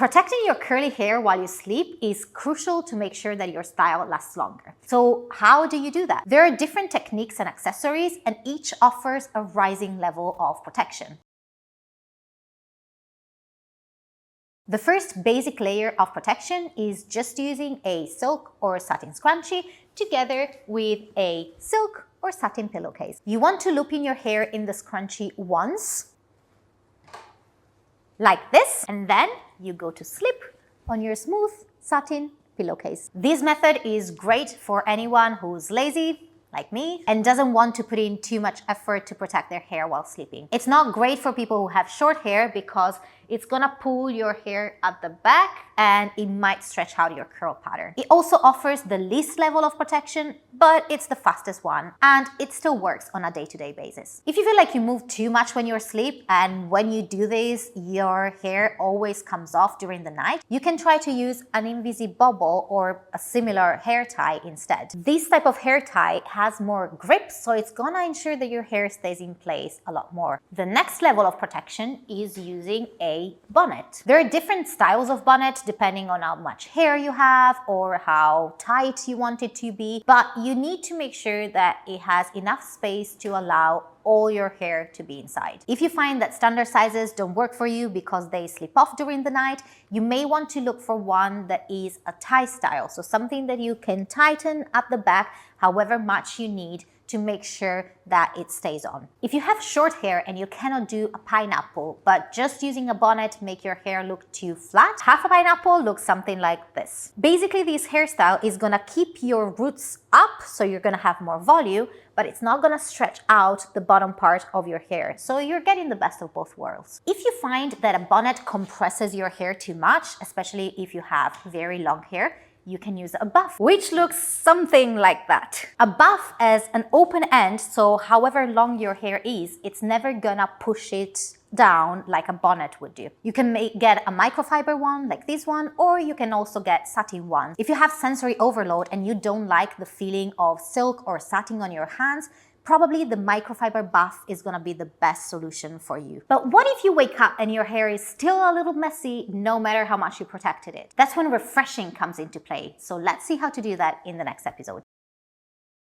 Protecting your curly hair while you sleep is crucial to make sure that your style lasts longer. So how do you do that? There are different techniques and accessories, and each offers a rising level of protection. The first basic layer of protection is just using a silk or satin scrunchie together with a silk or satin pillowcase. You want to loop in your hair in the scrunchie once, like this, and then you go to sleep on your smooth satin pillowcase. This method is great for anyone who's lazy, like me, and doesn't want to put in too much effort to protect their hair while sleeping. It's not great for people who have short hair because it's gonna pull your hair at the back and it might stretch out your curl pattern. It also offers the least level of protection, but it's the fastest one, and it still works on a day-to-day basis. If you feel like you move too much when you're asleep, and when you do this, your hair always comes off during the night, you can try to use an Invisibobble or a similar hair tie instead. This type of hair tie has more grip, so it's gonna ensure that your hair stays in place a lot more. The next level of protection is using a bonnet. There are different styles of bonnet depending on how much hair you have or how tight you want it to be, but you need to make sure that it has enough space to allow all your hair to be inside. If you find that standard sizes don't work for you because they slip off during the night, you may want to look for one that is a tie style, so something that you can tighten at the back however much you need to make sure that it stays on. If you have short hair and you cannot do a pineapple, but just using a bonnet make your hair look too flat, half a pineapple looks something like this. Basically, this hairstyle is gonna keep your roots up, so you're gonna have more volume, but it's not gonna stretch out the bottom part of your hair. So you're getting the best of both worlds. If you find that a bonnet compresses your hair too much, especially if you have very long hair, you can use a buff, which looks something like that. A buff has an open end, so however long your hair is, it's never gonna push it down like a bonnet would do. You can get a microfiber one like this one, or you can also get satin ones. If you have sensory overload and you don't like the feeling of silk or satin on your hands, probably the microfiber buff is gonna be the best solution for you. But what if you wake up and your hair is still a little messy no matter how much you protected it? That's when refreshing comes into play. So let's see how to do that in the next episode.